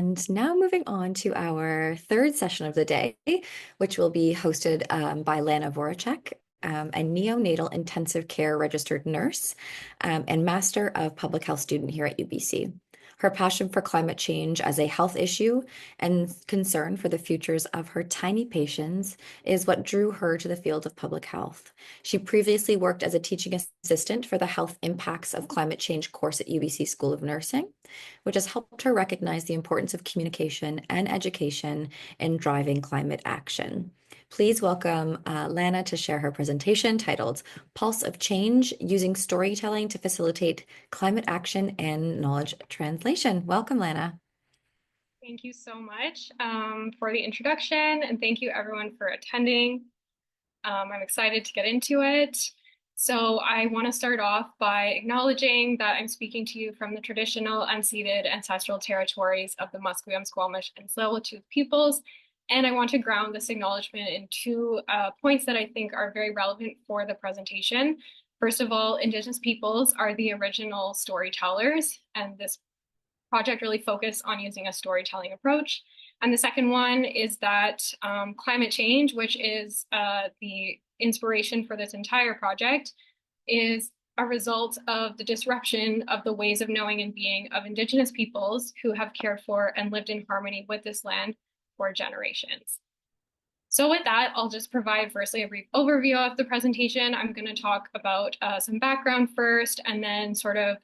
And now moving on to our third session of the day, which will be hosted by Lana Voracek, a neonatal intensive care registered nurse and Master of Public Health student here at UBC. Her passion for climate change as a health issue and concern for the futures of her tiny patients is what drew her to the field of public health. She previously worked as a teaching assistant for the Health Impacts of Climate Change course at UBC School of Nursing, which has helped her recognize the importance of communication and education in driving climate action. Please welcome Lana to share her presentation titled Pulse of Change, Using Storytelling to Facilitate Climate Action and Knowledge Translation. Welcome, Lana. Thank you so much for the introduction, and thank you everyone for attending. I'm excited to get into it. So I want to start off by acknowledging that I'm speaking to you from the traditional unceded ancestral territories of the Musqueam, Squamish, and Tsleil-Waututh peoples. And I want to ground this acknowledgement in two points that I think are very relevant for the presentation. First of all, Indigenous peoples are the original storytellers, and this project really focused on using a storytelling approach. And the second one is that climate change, which is the inspiration for this entire project, is a result of the disruption of the ways of knowing and being of Indigenous peoples who have cared for and lived in harmony with this land for generations. So with that, I'll just provide firstly a brief overview of the presentation. I'm going to talk about some background first, and then sort of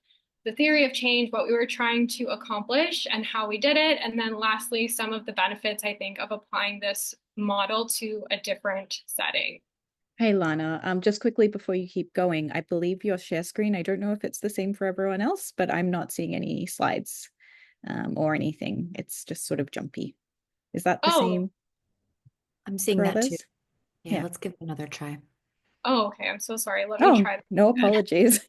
the theory of change, what we were trying to accomplish and how we did it. And then lastly, some of the benefits, I think, of applying this model to a different setting. Hey, Lana, just quickly before you keep going, I believe your share screen, I don't know if it's the same for everyone else, but I'm not seeing any slides or anything. It's just sort of jumpy. Is that the same I'm seeing for that too. others? Yeah, let's give it another try. Oh, okay. I'm so sorry. Let me Oh, try. no apologies.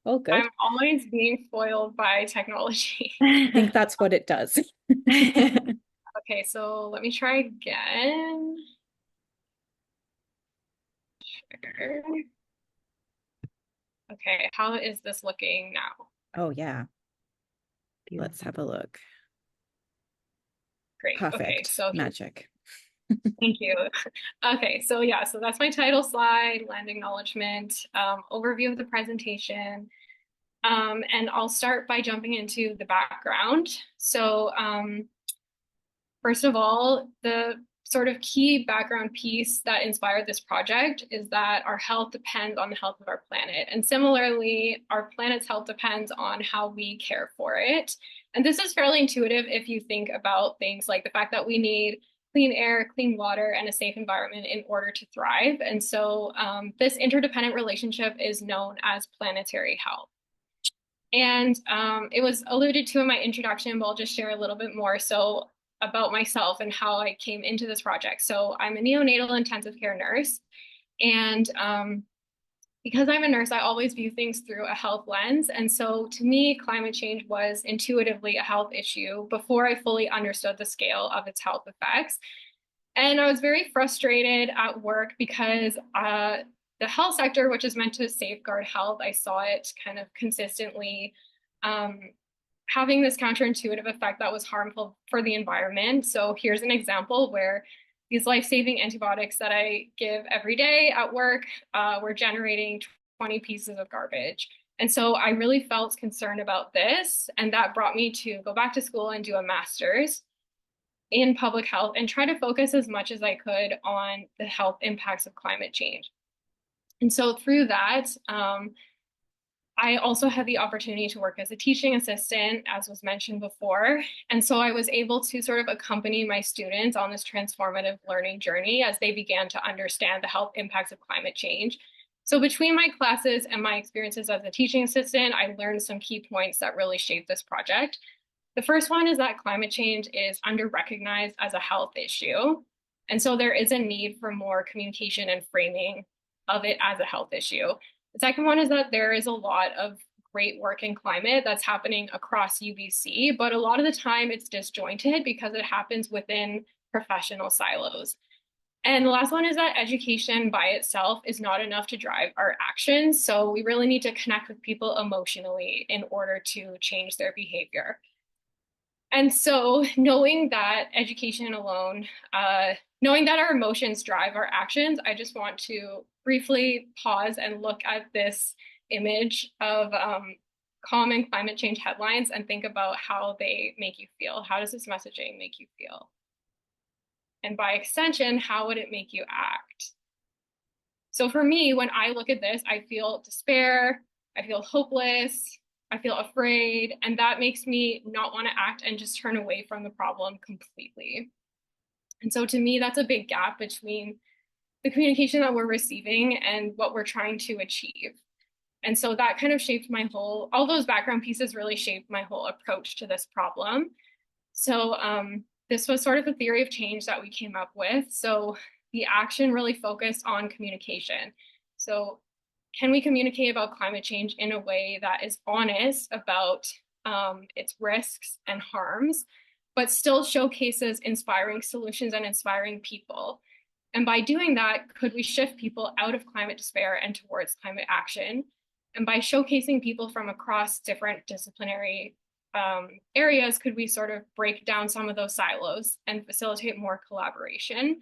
All good. I'm always being foiled by technology. I think that's what it does. Okay, so let me try again. Sure. Okay, how is this looking now? Oh, yeah. Let's have a look. Great. Perfect. Okay, so Magic. thank you. Okay, so yeah, so that's my title slide, land acknowledgement, overview of the presentation. And I'll start by jumping into the background. So first of all, the sort of key background piece that inspired this project is that our health depends on the health of our planet. And similarly, our planet's health depends on how we care for it. And this is fairly intuitive if you think about things like the fact that we need clean air, clean water, and a safe environment in order to thrive. And so this interdependent relationship is known as planetary health. And it was alluded to in my introduction, but I'll just share a little bit more so about myself and how I came into this project. So I'm a neonatal intensive care nurse. And because I'm a nurse, I always view things through a health lens. And so to me, climate change was intuitively a health issue before I fully understood the scale of its health effects. And I was very frustrated at work because the health sector, which is meant to safeguard health, I saw it kind of consistently having this counterintuitive effect that was harmful for the environment. So here's an example where these life-saving antibiotics that I give every day at work were generating 20 pieces of garbage. And so I really felt concerned about this, and that brought me to go back to school and do a master's in public health and try to focus as much as I could on the health impacts of climate change. And so through that, I also had the opportunity to work as a teaching assistant, as was mentioned before. And so I was able to sort of accompany my students on this transformative learning journey as they began to understand the health impacts of climate change. So between my classes and my experiences as a teaching assistant, I learned some key points that really shaped this project. The first one is that climate change is under-recognized as a health issue. And so there is a need for more communication and framing of it as a health issue. The second one is that there is a lot of great work in climate that's happening across UBC, but a lot of the time it's disjointed because it happens within professional silos. And the last one is that education by itself is not enough to drive our actions. So we really need to connect with people emotionally in order to change their behavior. And so knowing that education alone, knowing that our emotions drive our actions, I just want to briefly pause and look at this image of common climate change headlines and think about how they make you feel. How does this messaging make you feel? And by extension, how would it make you act? So for me, when I look at this, I feel despair, I feel hopeless, I feel afraid, and that makes me not want to act and just turn away from the problem completely. And so to me, that's a big gap between the communication that we're receiving and what we're trying to achieve. And so that kind of shaped my whole, all those background pieces really shaped my whole approach to this problem. So this was sort of the theory of change that we came up with. So the action really focused on communication. So can we communicate about climate change in a way that is honest about its risks and harms, but still showcases inspiring solutions and inspiring people? And by doing that, could we shift people out of climate despair and towards climate action? And by showcasing people from across different disciplinary areas, could we sort of break down some of those silos and facilitate more collaboration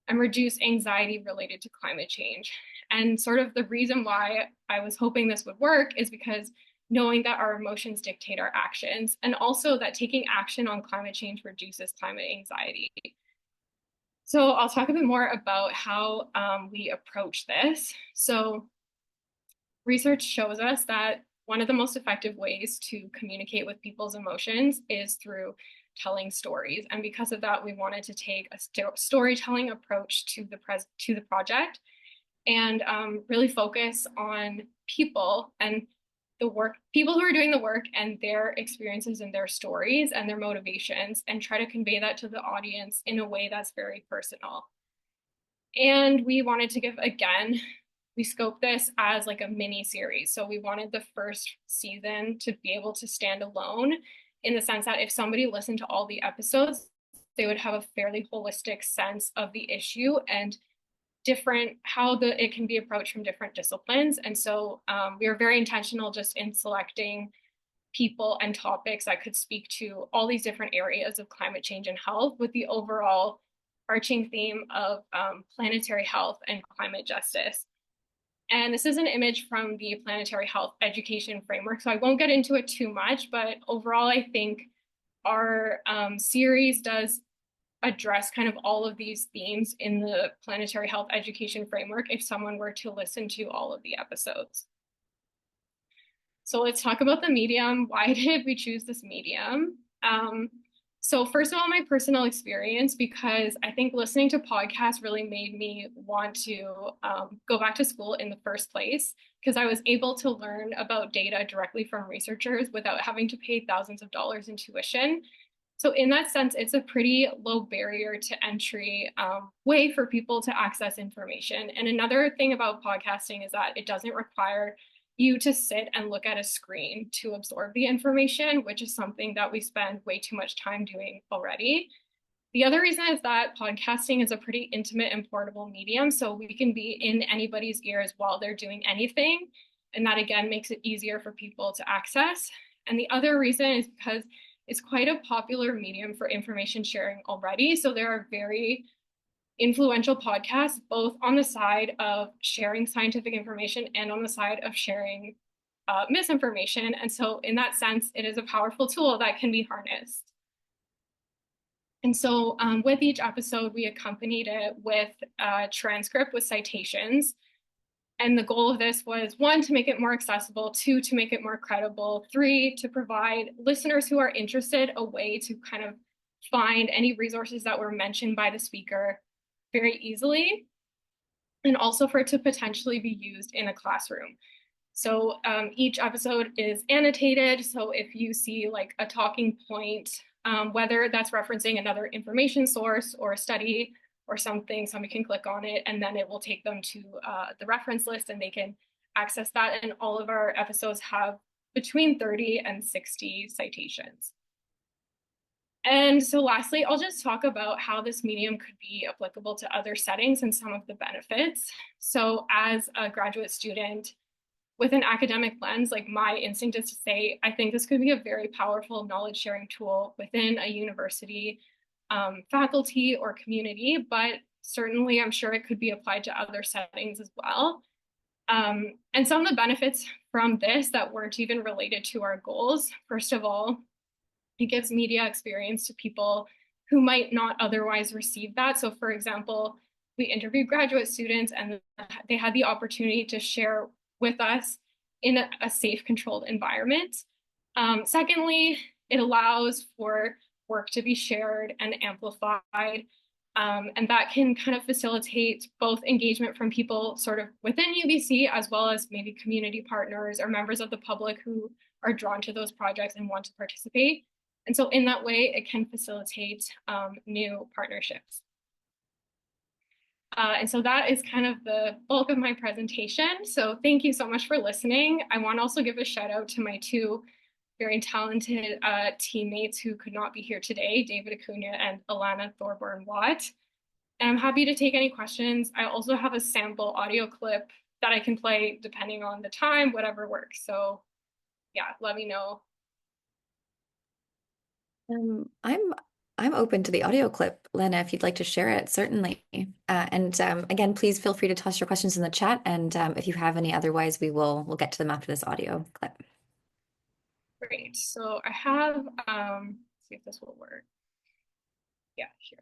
and reduce anxiety related to climate change? And sort of the reason why I was hoping this would work is because knowing that our emotions dictate our actions, and also that taking action on climate change reduces climate anxiety. So I'll talk a bit more about how we approach this. So research shows us that one of the most effective ways to communicate with people's emotions is through telling stories. And because of that, we wanted to take a storytelling approach to the project and really focus on people and the work, people who are doing the work and their experiences and their stories and their motivations, and try to convey that to the audience in a way that's very personal. And we wanted to give, again, we scoped this as like a mini series. So we wanted the first season to be able to stand alone, in the sense that if somebody listened to all the episodes, they would have a fairly holistic sense of the issue and different, how it can be approached from different disciplines. And so we are very intentional just in selecting people and topics that could speak to all these different areas of climate change and health, with the overall arching theme of planetary health and climate justice. And this is an image from the Planetary Health Education Framework, so I won't get into it too much, but overall, I think our series does address kind of all of these themes in the Planetary Health Education Framework if someone were to listen to all of the episodes. So let's talk about the medium. Why did we choose this medium? So first of all, my personal experience, because I think listening to podcasts really made me want to go back to school in the first place, because I was able to learn about data directly from researchers without having to pay thousands of dollars in tuition. So in that sense, it's a pretty low barrier to entry way for people to access information. And another thing about podcasting is that it doesn't require you to sit and look at a screen to absorb the information, which is something that we spend way too much time doing already. The other reason is that podcasting is a pretty intimate and portable medium, so we can be in anybody's ears while they're doing anything. And that again makes it easier for people to access. And the other reason is because it's quite a popular medium for information sharing already. So there are very influential podcasts, both on the side of sharing scientific information and on the side of sharing misinformation. And so in that sense, it is a powerful tool that can be harnessed. And so with each episode, we accompanied it with a transcript with citations. And the goal of this was, 1, to make it more accessible, 2, to make it more credible, 3, to provide listeners who are interested a way to kind of find any resources that were mentioned by the speaker very easily, and also for it to potentially be used in a classroom. So each episode is annotated. So if you see like a talking point, whether that's referencing another information source or a study or something, somebody can click on it and then it will take them to the reference list and they can access that. And all of our episodes have between 30 and 60 citations. And so lastly, I'll just talk about how this medium could be applicable to other settings and some of the benefits. So as a graduate student with an academic lens, like my instinct is to say, I think this could be a very powerful knowledge sharing tool within a university, faculty or community, but certainly I'm sure it could be applied to other settings as well. And some of the benefits from this that weren't even related to our goals, first of all, it gives media experience to people who might not otherwise receive that. So for example, we interviewed graduate students and they had the opportunity to share with us in a safe, controlled environment. Secondly, it allows for work to be shared and amplified. And that can kind of facilitate both engagement from people sort of within UBC, as well as maybe community partners or members of the public who are drawn to those projects and want to participate. And so in that way, it can facilitate new partnerships. And so that is kind of the bulk of my presentation. So thank you so much for listening. I want to also give a shout out to my two very talented teammates who could not be here today, David Acuna and Alana Thorburn-Watt. And I'm happy to take any questions. I also have a sample audio clip that I can play depending on the time, whatever works. So yeah, let me know. I'm open to the audio clip, Lana, if you'd like to share it, certainly. And again, please feel free to toss your questions in the chat. And if you have any, otherwise we'll get to them after this audio clip. Great. So I have, see if this will work. Yeah, here.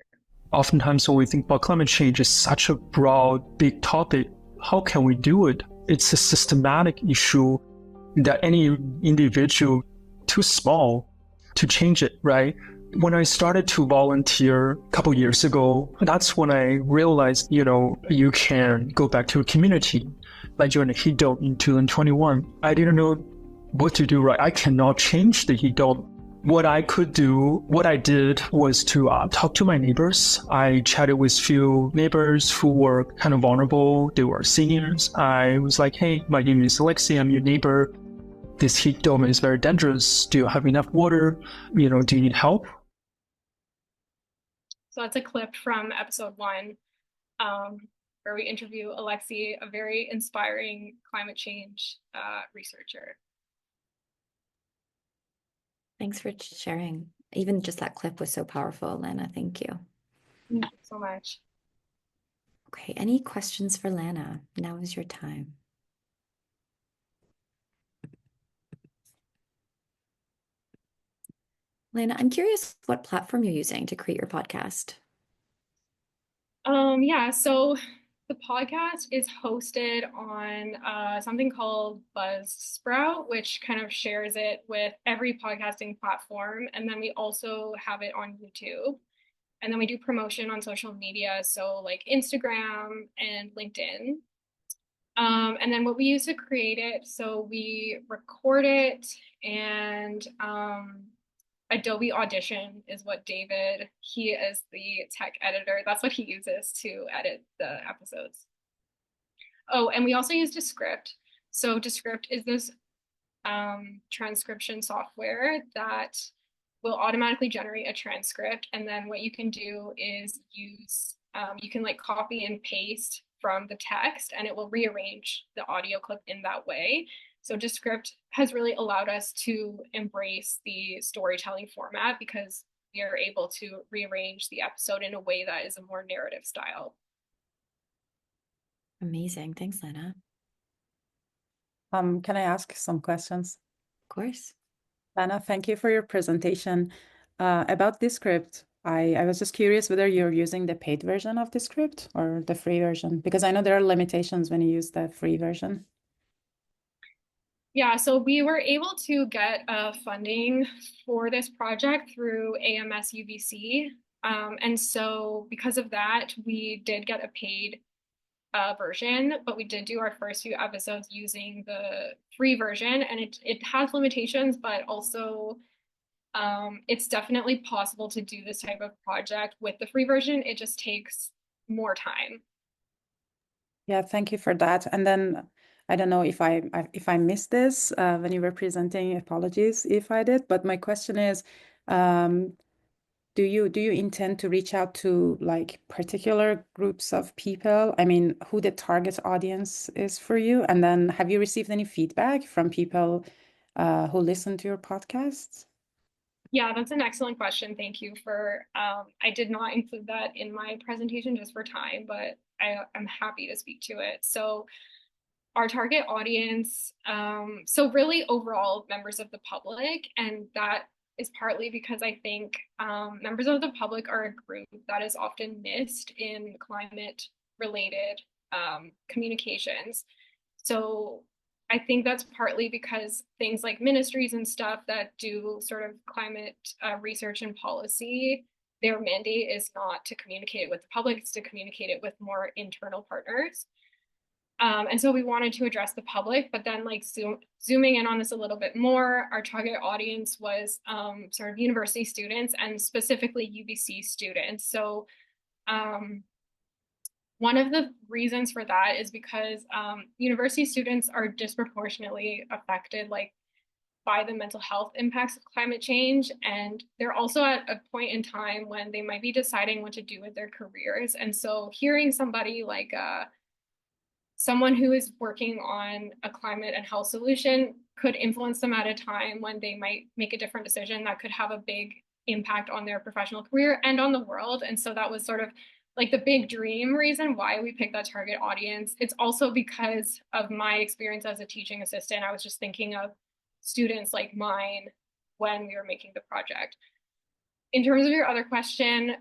Oftentimes when we think about climate change, it's such a broad, big topic. How can we do it? It's a systematic issue that any individual too small to change it, right? When I started to volunteer a couple years ago, that's when I realized, you can go back to a community. I joined a heat dome in 2021. I didn't know what to do, right? I cannot change the heat dome. What I did was to talk to my neighbors. I chatted with few neighbors who were kind of vulnerable. They were seniors. I was like, hey, my name is Alexi. I'm your neighbor. This heat dome is very dangerous. Do you have enough water? Do you need help? So that's a clip from episode 1, where we interview Alexi, a very inspiring climate change researcher. Thanks for sharing. Even just that clip was so powerful, Lana. Thank you. Thank you so much. Okay, any questions for Lana? Now is your time. Lana, I'm curious what platform you're using to create your podcast. Yeah, so the podcast is hosted on something called Buzzsprout, which kind of shares it with every podcasting platform. And then we also have it on YouTube. And then we do promotion on social media, so like Instagram and LinkedIn. And then what we use to create it, so we record it and Adobe Audition is what David, he is the tech editor. That's what he uses to edit the episodes. Oh, and we also use Descript. So Descript is this transcription software that will automatically generate a transcript. And then what you can do is use, you can like copy and paste from the text and it will rearrange the audio clip in that way. So Descript has really allowed us to embrace the storytelling format because we are able to rearrange the episode in a way that is a more narrative style. Amazing. Thanks, Lana. Can I ask some questions? Of course. Lana, thank you for your presentation. About Descript, I was just curious whether you're using the paid version of Descript or the free version, because I know there are limitations when you use the free version. Yeah, so we were able to get funding for this project through AMS UBC. And so because of that, we did get a paid version, but we did do our first few episodes using the free version, and it has limitations, but also it's definitely possible to do this type of project with the free version. It just takes more time. Yeah, thank you for that. And then I don't know if I missed this when you were presenting. Apologies if I did. But my question is, Do you intend to reach out to like particular groups of people? I mean, who the target audience is for you? And then have you received any feedback from people who listen to your podcasts? Yeah, that's an excellent question. Thank you for, I did not include that in my presentation just for time, but I'm happy to speak to it. So our target audience, so really overall members of the public, and that is partly because I think members of the public are a group that is often missed in climate related communications. So I think that's partly because things like ministries and stuff that do sort of climate research and policy, their mandate is not to communicate it with the public, it's to communicate it with more internal partners. And so we wanted to address the public, but then like zooming in on this a little bit more, our target audience was sort of university students and specifically UBC students. So one of the reasons for that is because university students are disproportionately affected like by the mental health impacts of climate change. And they're also at a point in time when they might be deciding what to do with their careers. And so hearing somebody like someone who is working on a climate and health solution could influence them at a time when they might make a different decision that could have a big impact on their professional career and on the world. And so that was sort of like the big dream reason why we picked that target audience. It's also because of my experience as a teaching assistant. I was just thinking of students like mine when we were making the project. In terms of your other question,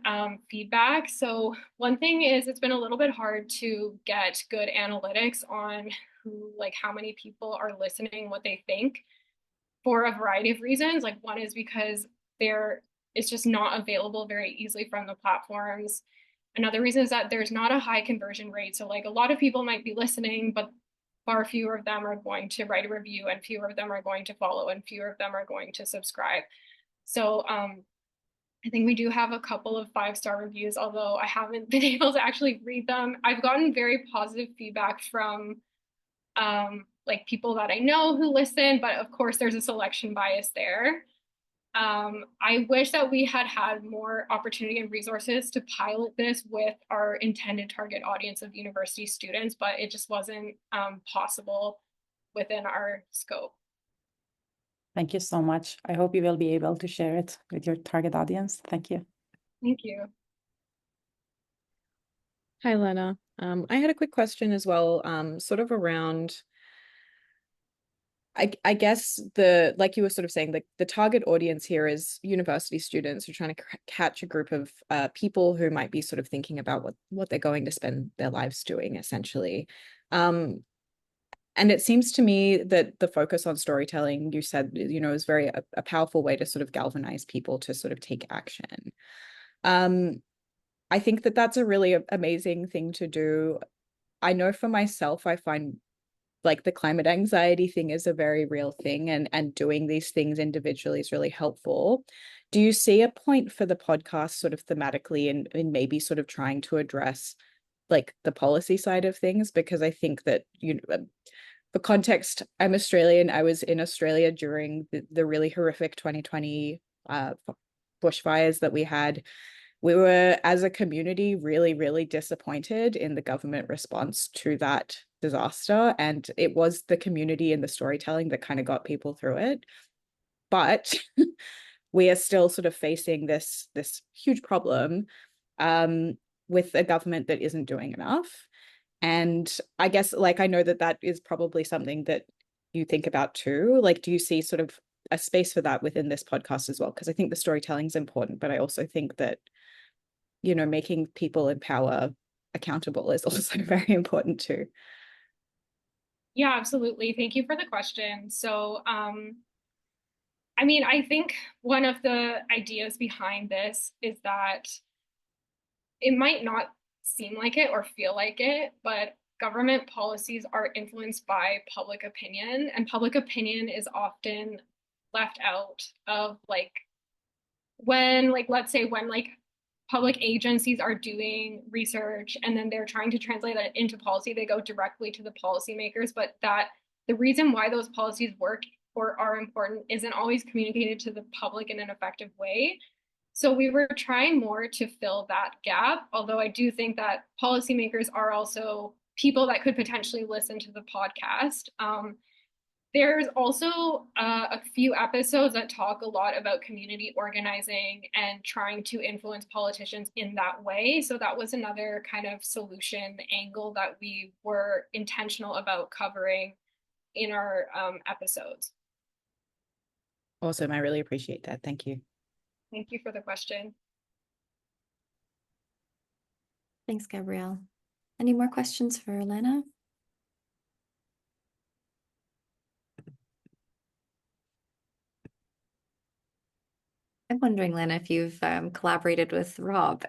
feedback. So one thing is it's been a little bit hard to get good analytics on who, like how many people are listening, what they think for a variety of reasons. Like one is because it's just not available very easily from the platforms. Another reason is that there's not a high conversion rate. So like a lot of people might be listening, but far fewer of them are going to write a review and fewer of them are going to follow and fewer of them are going to subscribe. So I think we do have a couple of 5-star reviews, although I haven't been able to actually read them. I've gotten very positive feedback from like people that I know who listen, but of course there's a selection bias there. I wish that we had had more opportunity and resources to pilot this with our intended target audience of university students, but it just wasn't possible within our scope. Thank you so much. I hope you will be able to share it with your target audience. Thank you. Thank you. Hi, Lana. I had a quick question as well, sort of around, I guess like you were sort of saying, the target audience here is university students who are trying to catch a group of people who might be sort of thinking about what they're going to spend their lives doing, essentially. And it seems to me that the focus on storytelling, you said, is very a powerful way to sort of galvanize people to sort of take action. I think that that's a really amazing thing to do. I know for myself, I find like the climate anxiety thing is a very real thing, and doing these things individually is really helpful. Do you see a point for the podcast sort of thematically in maybe sort of trying to address like the policy side of things? Because I think that, for context, I'm Australian. I was in Australia during the really horrific 2020 bushfires that we had. We were, as a community, really, really disappointed in the government response to that disaster. And it was the community and the storytelling that kind of got people through it. But we are still sort of facing this huge problem with a government that isn't doing enough. And I guess, like, I know that is probably something that you think about too. Like, do you see sort of a space for that within this podcast as well? Because I think the storytelling is important, but I also think that, making people in power accountable is also very important too. Yeah, absolutely. Thank you for the question. So, I mean, I think one of the ideas behind this is that it might not seem like it or feel like it, but government policies are influenced by public opinion, and public opinion is often left out of like when, like, let's say when like public agencies are doing research and then they're trying to translate that into policy, they go directly to the policymakers, but that the reason why those policies work or are important isn't always communicated to the public in an effective way. So we were trying more to fill that gap, although I do think that policymakers are also people that could potentially listen to the podcast. There's also a few episodes that talk a lot about community organizing and trying to influence politicians in that way. So that was another kind of solution angle that we were intentional about covering in our episodes. Awesome. I really appreciate that. Thank you. Thank you for the question. Thanks, Gabrielle. Any more questions for Lana? I'm wondering, Lana, if you've collaborated with Rob,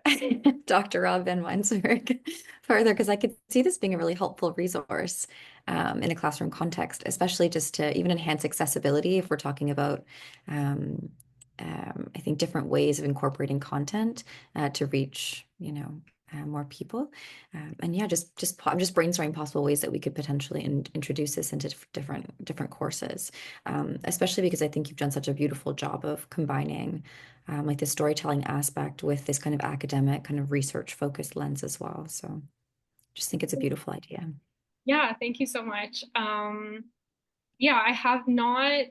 Dr. Rob Van Weinsberg, further, because I could see this being a really helpful resource in a classroom context, especially just to even enhance accessibility if we're talking about, I think, different ways of incorporating content to reach, more people. And yeah, I'm just brainstorming possible ways that we could potentially introduce this into different courses, especially because I think you've done such a beautiful job of combining like the storytelling aspect with this kind of academic, kind of research focused lens as well. So just think it's a beautiful idea. Yeah, thank you so much. Yeah, I have not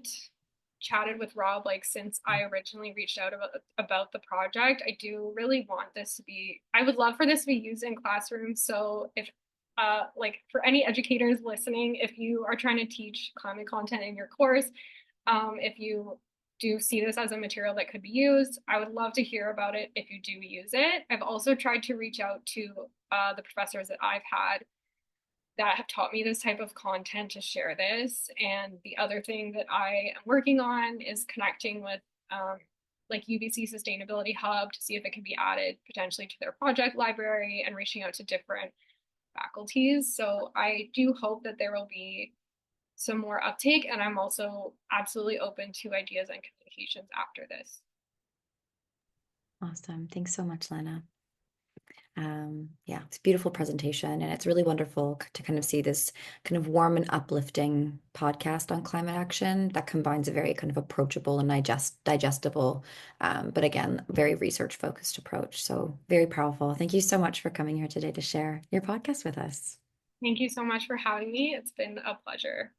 chatted with Rob like since I originally reached out about the project. I do really want this to be, I would love for this to be used in classrooms. So if like for any educators listening, if you are trying to teach climate content in your course, if you do see this as a material that could be used, I would love to hear about it if you do use it. I've also tried to reach out to the professors that I've had that have taught me this type of content to share this. And the other thing that I am working on is connecting with like UBC Sustainability Hub to see if it can be added potentially to their project library and reaching out to different faculties. So I do hope that there will be some more uptake, and I'm also absolutely open to ideas and communications after this. Awesome. Thanks so much, Lana. Yeah, it's a beautiful presentation, and it's really wonderful to kind of see this kind of warm and uplifting podcast on climate action that combines a very kind of approachable and digestible, but again, very research focused approach. So very powerful. Thank you so much for coming here today to share your podcast with us. Thank you so much for having me. It's been a pleasure.